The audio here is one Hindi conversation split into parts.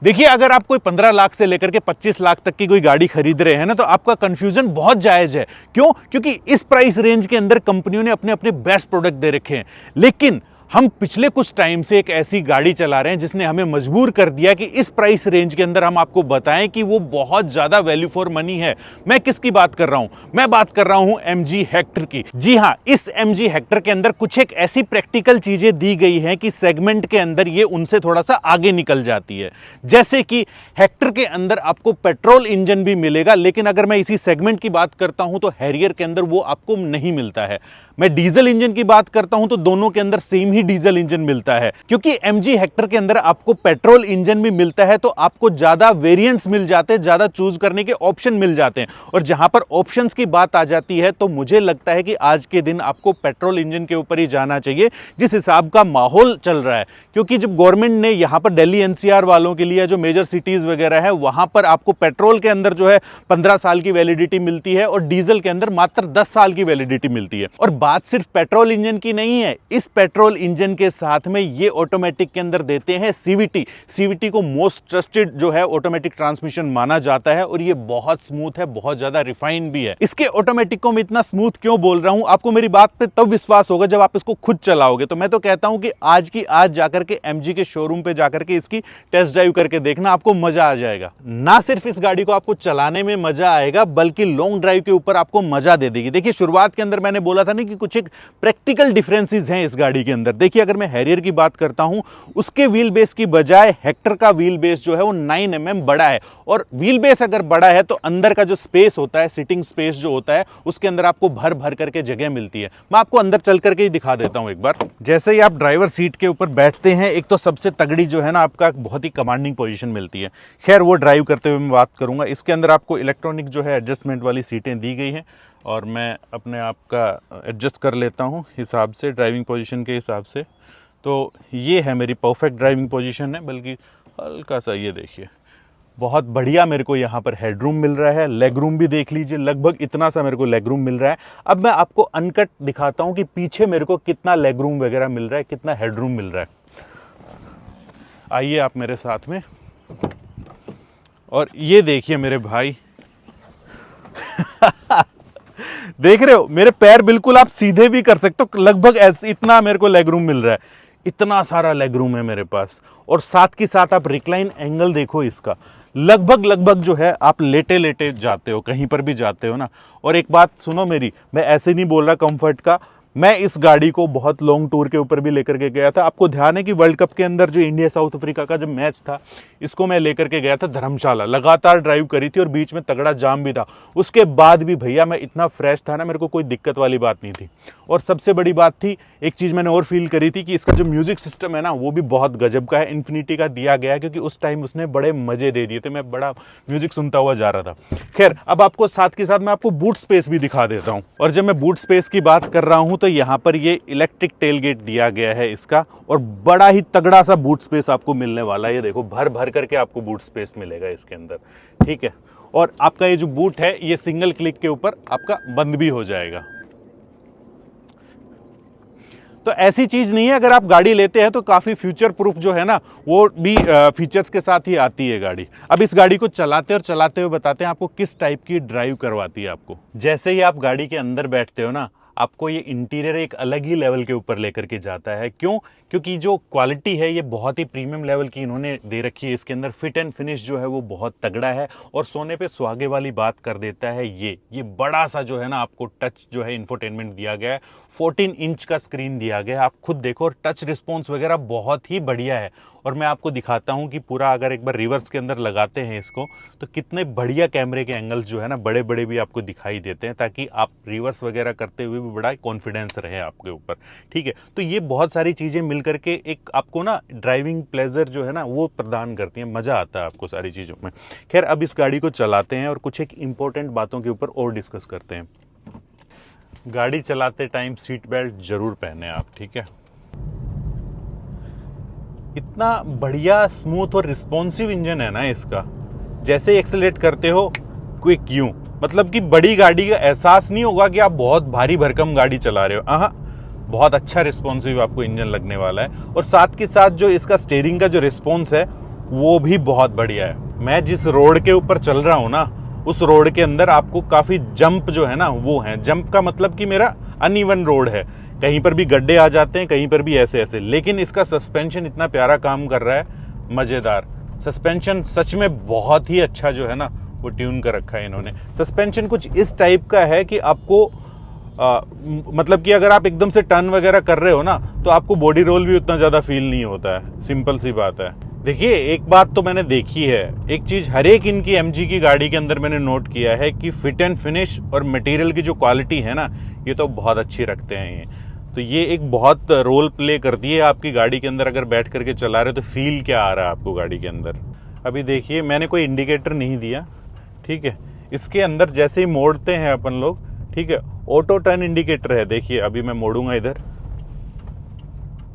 देखिए, अगर आप कोई 15 लाख से लेकर के 25 लाख तक की कोई गाड़ी खरीद रहे हैं ना, तो आपका कंफ्यूजन बहुत जायज है। क्यों? क्योंकि इस प्राइस रेंज के अंदर कंपनियों ने अपने अपने बेस्ट प्रोडक्ट दे रखे हैं। लेकिन हम पिछले कुछ टाइम से एक ऐसी गाड़ी चला रहे हैं जिसने हमें मजबूर कर दिया कि इस प्राइस रेंज के अंदर हम आपको बताएं कि वो बहुत ज्यादा वैल्यू फॉर मनी है। मैं किसकी बात कर रहा हूं? मैं बात कर रहा हूं MG हेक्टर की। जी हां, इस MG हेक्टर के अंदर कुछ एक ऐसी प्रैक्टिकल चीजें दी गई हैं कि सेगमेंट के अंदर ये उनसे थोड़ा सा आगे निकल जाती है। जैसे कि हेक्टर के अंदर आपको पेट्रोल इंजन भी मिलेगा, लेकिन अगर मैं इसी सेगमेंट की बात करता हूं तो हैरियर के अंदर वो आपको नहीं मिलता है। मैं डीजल इंजन की बात करता हूं तो दोनों के अंदर सेम ही डीजल इंजन मिलता है। क्योंकि MG हेक्टर के अंदर आपको पेट्रोल इंजन भी मिलता है, तो आपको ज्यादा वेरिएंट्स मिल जाते हैं, ज्यादा चूज करने के ऑप्शन मिल जाते हैं। और जहां पर ऑप्शंस की बात आ जाती है तो मुझे लगता है कि आज के दिन आपको पेट्रोल इंजन के ऊपर ही जाना चाहिए, जिस हिसाब का माहौल चल रहा है। क्योंकि जब गवर्नमेंट ने यहां पर दिल्ली NCR वालों के लिए जो मेजर सिटीज वगैरह है, वहां पर आपको पेट्रोल के अंदर जो है 15 साल की वैलिडिटी मिलती है और डीजल के अंदर मात्र 10 साल की वैलिडिटी मिलती है। और बात सिर्फ पेट्रोल इंजन की नहीं है, इस पेट्रोल इंजन के साथ में ये ऑटोमेटिक के अंदर देते हैं CVT को मोस्ट ट्रस्टेड जो है ऑटोमेटिक ट्रांसमिशन माना जाता है, और ये बहुत स्मूथ है, बहुत ज्यादा रिफाइन भी है। इसके ऑटोमेटिक को मैं इतना स्मूथ क्यों बोल रहा हूं, आपको मेरी बात पे तब विश्वास होगा जब आप इसको खुद चलाओगे। तो मैं तो कहता हूं कि आज की आज जाकर के MG के शोरूम पे जाकर के इसकी टेस्ट ड्राइव करके देखना, आपको मजा आ जाएगा। ना सिर्फ इस गाड़ी को आपको चलाने में मजा आएगा, बल्कि लॉन्ग ड्राइव के ऊपर आपको मजा दे देगी। देखिए, शुरुआत के अंदर मैंने बोला था ना कि कुछ एक प्रैक्टिकल डिफरेंसेस हैं इस गाड़ी के अंदर। देखिए, अगर मैं हैरियर की बात करता हूं, उसके व्हील बेस की बजाय हेक्टर का व्हील बेस जो है वो 9 mm बड़ा है। और व्हील बेस अगर बड़ा है तो अंदर का जो स्पेस होता है, सिटिंग स्पेस जो होता है, उसके अंदर आपको भर भर करके जगह मिलती है। मैं आपको अंदर चल करके ही दिखा देता हूं एक बार। जैसे ही आप ड्राइवर सीट के ऊपर बैठते हैं, एक तो सबसे तगड़ी जो है ना, आपका बहुत ही कमांडिंग पोजीशन मिलती है। खैर, वो ड्राइव करते हुए मैं बात करूंगा। इसके अंदर आपको इलेक्ट्रॉनिक जो है एडजस्टमेंट वाली सीटें दी गई हैं, और मैं अपने आप का एडजस्ट कर लेता हूँ हिसाब से, ड्राइविंग पोजीशन के हिसाब से। तो ये है मेरी परफेक्ट ड्राइविंग पोजीशन है, बल्कि हल्का सा ये देखिए, बहुत बढ़िया मेरे को यहाँ पर हेडरूम मिल रहा है। लेग रूम भी देख लीजिए, लगभग इतना सा मेरे को लेग रूम मिल रहा है। अब मैं आपको अनकट दिखाता हूँ कि पीछे मेरे को कितना लेग रूम वगैरह मिल रहा है, कितना हेडरूम मिल रहा है। आइए आप मेरे साथ में, और ये देखिए मेरे भाई देख रहे हो, मेरे पैर बिल्कुल आप सीधे भी कर सकते हो, लगभग ऐसे इतना मेरे को लेग रूम मिल रहा है। इतना सारा लेग रूम है मेरे पास, और साथ के साथ आप रिक्लाइन एंगल देखो इसका, लगभग जो है आप लेटे लेटे जाते हो, कहीं पर भी जाते हो ना। और एक बात सुनो मेरी, मैं ऐसे नहीं बोल रहा कंफर्ट का, मैं इस गाड़ी को बहुत लॉन्ग टूर के ऊपर भी लेकर के गया था। आपको ध्यान है कि वर्ल्ड कप के अंदर जो इंडिया साउथ अफ्रीका का जब मैच था, इसको मैं लेकर के गया था धर्मशाला, लगातार ड्राइव करी थी, और बीच में तगड़ा जाम भी था। उसके बाद भी भैया मैं इतना फ्रेश था ना, मेरे को कोई दिक्कत वाली बात नहीं थी। और सबसे बड़ी बात थी, एक चीज़ मैंने और फील करी थी कि इसका जो म्यूजिक सिस्टम है ना, वो भी बहुत गजब का है। इन्फिनिटी का दिया गया है, क्योंकि उस टाइम उसने बड़े मजे दे दिए थे, मैं बड़ा म्यूजिक सुनता हुआ जा रहा था। खैर, अब आपको साथ के साथ मैं आपको बूट स्पेस भी दिखा देता हूँ। और जब मैं बूट स्पेस की बात कर रहा हूँ, तो यहाँ पर ये इलेक्ट्रिक टेलगेट दिया गया है इसका, और बड़ा ही तगड़ा सा बूट स्पेस आपको मिलने वाला है। ये देखो, भर भर करके आपको बूट स्पेस मिलेगा इसके अंदर, ठीक है। और आपका ये जो बूट है, ये सिंगल क्लिक के ऊपर आपका बंद भी हो जाएगा। तो ऐसी चीज नहीं है, अगर आप गाड़ी लेते हैं तो काफी फ्यूचर प्रूफ जो है ना, वो भी फीचर्स के साथ ही आती है गाड़ी। अब इस गाड़ी को चलाते हुए बताते हैं आपको किस टाइप की ड्राइव करवाती है आपको। जैसे ही आप गाड़ी के अंदर बैठते हो ना, आपको ये इंटीरियर एक अलग ही लेवल के ऊपर लेकर के जाता है। क्यों? क्योंकि जो क्वालिटी है ये बहुत ही प्रीमियम लेवल की इन्होंने दे रखी है। इसके अंदर फिट एंड फिनिश जो है वो बहुत तगड़ा है, और सोने पे सुहागे वाली बात कर देता है। ये बड़ा सा जो है ना, आपको टच जो है इंफोटेनमेंट दिया गया है, 14 इंच का स्क्रीन दिया गया है। आप खुद देखो, और टच रिस्पॉन्स वगैरह बहुत ही बढ़िया है। और मैं आपको दिखाता हूँ कि पूरा अगर एक बार रिवर्स के अंदर लगाते हैं इसको, तो कितने बढ़िया कैमरे के एंगल्स जो है ना, बड़े बड़े भी आपको दिखाई देते हैं, ताकि आप रिवर्स वगैरह करते हुए भी बड़ा कॉन्फिडेंस रहे आपके ऊपर, ठीक है। तो ये बहुत सारी चीज़ें मिल करके एक आपको ना ड्राइविंग प्लेजर जो है ना, वो प्रदान करती हैं, मज़ा आता है आपको सारी चीज़ों में। खैर, अब इस गाड़ी को चलाते हैं और कुछ एक इंपॉर्टेंट बातों के ऊपर और डिस्कस करते हैं। गाड़ी चलाते टाइम सीट बेल्ट जरूर पहने आप, ठीक है। इतना बढ़िया स्मूथ और रिस्पॉन्सिव इंजन है ना इसका, जैसे एक्सेलेरेट करते हो क्विक यूं, मतलब कि बड़ी गाड़ी का एहसास नहीं होगा कि आप बहुत भारी भरकम गाड़ी चला रहे हो। बहुत अच्छा रिस्पॉन्सिव आपको इंजन लगने वाला है। और साथ के साथ जो इसका स्टीयरिंग का जो रिस्पॉन्स है वो भी बहुत बढ़िया है। मैं जिस रोड के ऊपर चल रहा हूँ ना, उस रोड के अंदर आपको काफ़ी जंप जो है ना वो है। जंप का मतलब कि मेरा अनइवन रोड है, कहीं पर भी गड्ढे आ जाते हैं, कहीं पर भी ऐसे ऐसे। लेकिन इसका सस्पेंशन इतना प्यारा काम कर रहा है, मज़ेदार सस्पेंशन, सच में बहुत ही अच्छा जो है ना वो ट्यून कर रखा है इन्होंने। सस्पेंशन कुछ इस टाइप का है कि आपको मतलब कि अगर आप एकदम से टर्न वगैरह कर रहे हो ना तो आपको बॉडी रोल भी उतना ज़्यादा फील नहीं होता है, सिंपल सी बात है। देखिए एक बात तो मैंने देखी है, एक चीज़ हर एक इनकी एमजी की गाड़ी के अंदर मैंने नोट किया है कि फिट एंड फिनिश और मटेरियल की जो क्वालिटी है ना ये तो बहुत अच्छी रखते हैं ये। तो ये एक बहुत रोल प्ले करती है आपकी गाड़ी के अंदर। अगर बैठ करके चला रहे हो तो फील क्या आ रहा है आपको गाड़ी के अंदर। अभी देखिए मैंने कोई इंडिकेटर नहीं दिया, ठीक है। इसके अंदर जैसे ही मोड़ते हैं अपन लोग, ठीक है, ऑटो टर्न इंडिकेटर है। देखिए अभी मैं मोड़ूंगा इधर,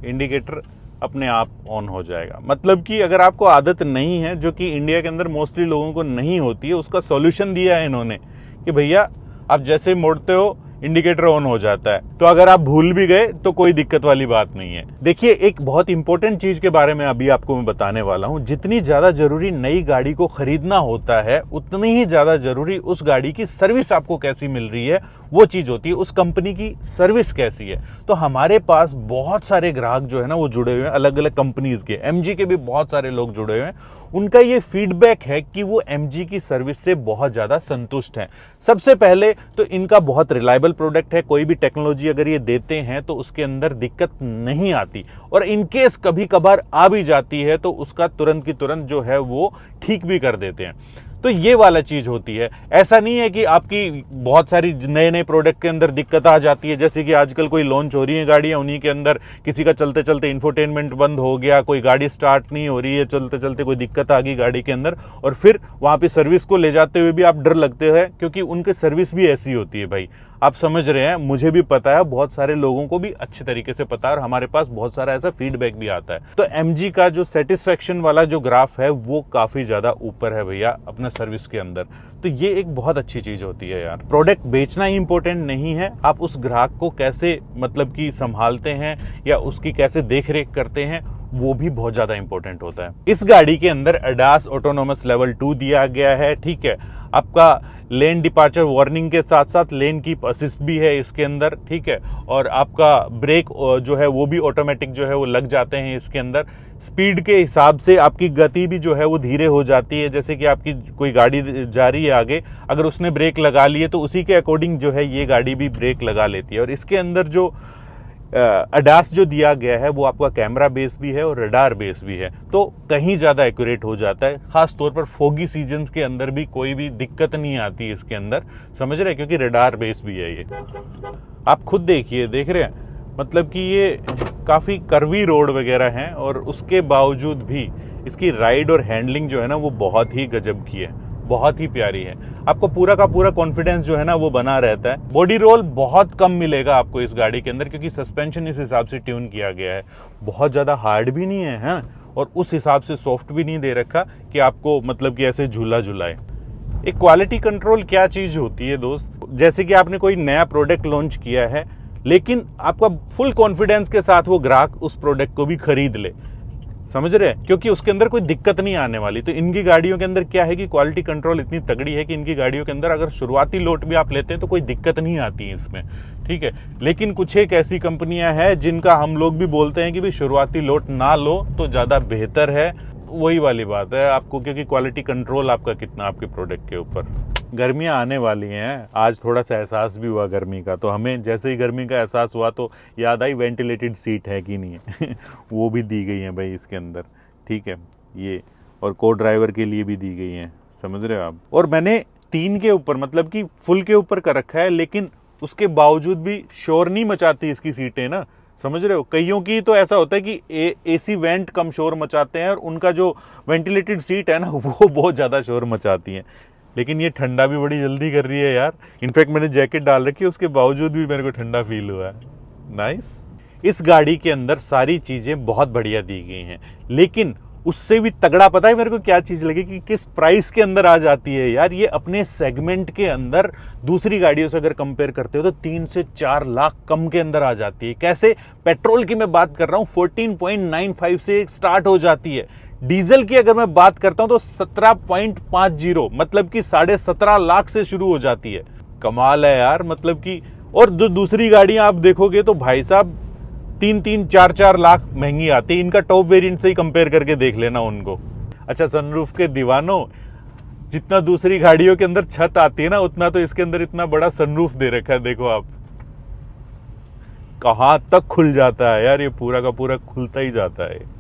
इंडिकेटर अपने आप ऑन हो जाएगा। मतलब कि अगर आपको आदत नहीं है, जो कि इंडिया के अंदर मोस्टली लोगों को नहीं होती है, उसका सॉल्यूशन दिया है इन्होंने कि भैया आप जैसे ही मोड़ते हो इंडिकेटर ऑन हो जाता है। तो अगर आप भूल भी गए तो कोई दिक्कत वाली बात नहीं है। देखिए एक बहुत इंपॉर्टेंट चीज के बारे में अभी आपको मैं बताने वाला हूं। जितनी ज्यादा जरूरी नई गाड़ी को खरीदना होता है, उतनी ही ज्यादा जरूरी उस गाड़ी की सर्विस आपको कैसी मिल रही है वो चीज होती है, उस कंपनी की सर्विस कैसी है। तो हमारे पास बहुत सारे ग्राहक जो है ना वो जुड़े हुए हैं अलग अलग कंपनीज के, एमजी के भी बहुत सारे लोग जुड़े हुए हैं। उनका ये फीडबैक है कि वो एमजी की सर्विस से बहुत ज्यादा संतुष्ट हैं। सबसे पहले तो इनका बहुत रिलायबल प्रोडक्ट है, कोई भी टेक्नोलॉजी अगर ये देते हैं तो उसके अंदर दिक्कत नहीं आती, और इनकेस कभी कभार आ भी जाती है तो उसका तुरंत की तुरंत जो है वो ठीक भी कर देते हैं। तो ये वाला चीज होती है। ऐसा नहीं है कि आपकी बहुत सारी नए नए प्रोडक्ट के अंदर दिक्कत आ जाती है, जैसे कि आजकल कोई लॉन्च हो रही है गाड़ियां, उन्हीं के अंदर किसी का चलते चलते इंफोटेनमेंट बंद हो गया, कोई गाड़ी स्टार्ट नहीं हो रही है, चलते चलते कोई दिक्कत आ गई गाड़ी के अंदर, और फिर वहां पे सर्विस को ले जाते हुए भी आप डर लगते हैं, क्योंकि उनके सर्विस भी ऐसी होती है भाई। आप समझ रहे हैं, मुझे भी पता है, बहुत सारे लोगों को भी अच्छे तरीके से पता है, और हमारे पास बहुत सारा ऐसा फीडबैक भी आता है। तो एमजी का जो सेटिस्फेक्शन वाला जो ग्राफ है वो काफी ज्यादा ऊपर है भैया अपना सर्विस के अंदर। तो ये एक बहुत अच्छी चीज होती है यार। प्रोडक्ट बेचना ही इंपॉर्टेंट नहीं है, आप उस ग्राहक को कैसे मतलब कि संभालते हैं या उसकी कैसे देख रेख करते हैं वो भी बहुत ज्यादा इंपॉर्टेंट होता है। इस गाड़ी के अंदर ADAS ऑटोनोमस लेवल 2 दिया गया है, ठीक है। आपका लेन डिपार्चर वार्निंग के साथ साथ लेन कीप असिस्ट भी है इसके अंदर, ठीक है। और आपका ब्रेक जो है वो भी ऑटोमेटिक जो है वो लग जाते हैं इसके अंदर। स्पीड के हिसाब से आपकी गति भी जो है वो धीरे हो जाती है, जैसे कि आपकी कोई गाड़ी जा रही है आगे, अगर उसने ब्रेक लगा लिए तो उसी के अकॉर्डिंग जो है ये गाड़ी भी ब्रेक लगा लेती है। और इसके अंदर जो ADAS जो दिया गया है वो आपका कैमरा बेस भी है और रडार बेस भी है, तो कहीं ज़्यादा एक्यूरेट हो जाता है। खास तौर पर फोगी सीजन्स के अंदर भी कोई भी दिक्कत नहीं आती इसके अंदर, समझ रहे हैं, क्योंकि रडार बेस भी है ये। आप खुद देखिए, देख रहे हैं, मतलब कि ये काफ़ी कर्वी रोड वगैरह हैं और उसके बावजूद भी इसकी राइड और हैंडलिंग जो है ना वो बहुत ही गजब की है, बहुत ही प्यारी है। आपको पूरा का पूरा कॉन्फिडेंस जो है ना वो बना रहता है। बॉडी रोल बहुत कम मिलेगा आपको इस गाड़ी के अंदर, क्योंकि सस्पेंशन इस हिसाब से ट्यून किया गया है। बहुत ज़्यादा हार्ड भी नहीं है, और उस हिसाब से सॉफ्ट भी नहीं दे रखा कि आपको मतलब कि ऐसे झूला झुलाए। एक क्वालिटी कंट्रोल क्या चीज़ होती है दोस्त, जैसे कि आपने कोई नया प्रोडक्ट लॉन्च किया है, लेकिन आपका फुल कॉन्फिडेंस के साथ वो ग्राहक उस प्रोडक्ट को भी खरीद ले, समझ रहे हैं, क्योंकि उसके अंदर कोई दिक्कत नहीं आने वाली। तो इनकी गाड़ियों के अंदर क्या है कि क्वालिटी कंट्रोल इतनी तगड़ी है कि इनकी गाड़ियों के अंदर अगर शुरुआती लोट भी आप लेते हैं तो कोई दिक्कत नहीं आती है इसमें, ठीक है। लेकिन कुछ एक ऐसी कंपनियां हैं जिनका हम लोग भी बोलते हैं कि भाई शुरुआती लोट ना लो तो ज़्यादा बेहतर है। वही वाली बात है आपको, क्योंकि क्वालिटी कंट्रोल आपका कितना आपके प्रोडक्ट के ऊपर। गर्मियाँ आने वाली हैं, आज थोड़ा सा एहसास भी हुआ गर्मी का, तो हमें जैसे ही गर्मी का एहसास हुआ तो याद आई वेंटिलेटेड सीट है कि नहीं है वो भी दी गई है भाई इसके अंदर, ठीक है। ये और को ड्राइवर के लिए भी दी गई हैं, समझ रहे हो आप। और मैंने 3 के ऊपर मतलब कि फुल के ऊपर कर रखा है, लेकिन उसके बावजूद भी शोर नहीं मचाती इसकी सीटें ना, समझ रहे हो। कईयों की तो ऐसा होता है कि एसी वेंट कम शोर मचाते हैं और उनका जो वेंटिलेटेड सीट है ना वो बहुत ज़्यादा शोर मचाती हैं, लेकिन ये ठंडा भी बड़ी जल्दी कर रही है यार। इनफैक्ट मैंने जैकेट डाल रखी है, उसके बावजूद भी मेरे को ठंडा फील हुआ है। नाइस। इस गाड़ी के अंदर सारी चीज़ें बहुत बढ़िया दी गई हैं, लेकिन उससे भी तगड़ा पता है मेरे को क्या चीज़ लगी कि किस प्राइस के अंदर आ जाती है यार। ये अपने सेगमेंट के अंदर दूसरी गाड़ियों से अगर कंपेयर करते हो तो 3 से 4 लाख कम के अंदर आ जाती है। कैसे? पेट्रोल की मैं बात कर रहा हूँ, 14.95 से स्टार्ट हो जाती है, डीजल की अगर मैं बात करता हूं तो 17.50 मतलब कि 17.5 लाख से शुरू हो जाती है। कमाल है यार, मतलब कि और जो दूसरी गाड़ियां आप देखोगे तो भाई साहब 3-3, 4-4 लाख महंगी आती है। इनका टॉप वेरिएंट से ही कंपेयर करके देख लेना उनको। अच्छा सनरूफ के दीवानों, जितना दूसरी गाड़ियों के अंदर छत आती है ना, उतना तो इसके अंदर इतना बड़ा सनरूफ दे रखा है। देखो आप, कहां तक खुल जाता है यार, ये पूरा का पूरा खुलता ही जाता है।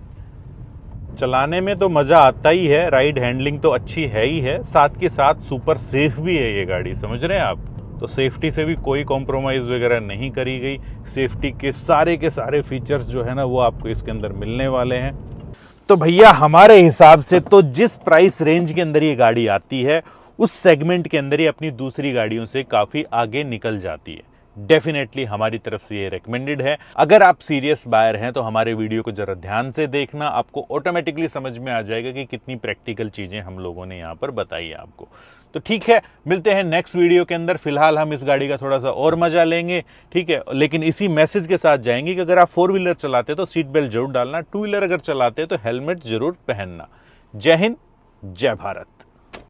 चलाने में तो मजा आता ही है, राइड हैंडलिंग तो अच्छी है ही है, साथ के साथ सुपर सेफ भी है ये गाड़ी, समझ रहे हैं आप। तो सेफ्टी से भी कोई कॉम्प्रोमाइज वगैरह नहीं करी गई। सेफ्टी के सारे फीचर्स जो है ना वो आपको इसके अंदर मिलने वाले हैं। तो भैया हमारे हिसाब से तो जिस प्राइस रेंज के अंदर ये गाड़ी आती है उस सेगमेंट के अंदर ये अपनी दूसरी गाड़ियों से काफी आगे निकल जाती है। डेफिनेटली हमारी तरफ से ये रेकमेंडेड है। अगर आप सीरियस बायर हैं तो हमारे वीडियो को जरा ध्यान से देखना, आपको ऑटोमेटिकली समझ में आ जाएगा कि कितनी प्रैक्टिकल चीजें हम लोगों ने यहाँ पर बताई है आपको। तो ठीक है, मिलते हैं नेक्स्ट वीडियो के अंदर। फिलहाल हम इस गाड़ी का थोड़ा सा और मजा लेंगे, ठीक है, लेकिन इसी मैसेज के साथ जाएंगे कि अगर आप 4 व्हीलर चलाते तो सीट बेल्ट जरूर डालना, 2 व्हीलर अगर चलाते तो हेलमेट जरूर पहनना। जय हिंद, जय भारत।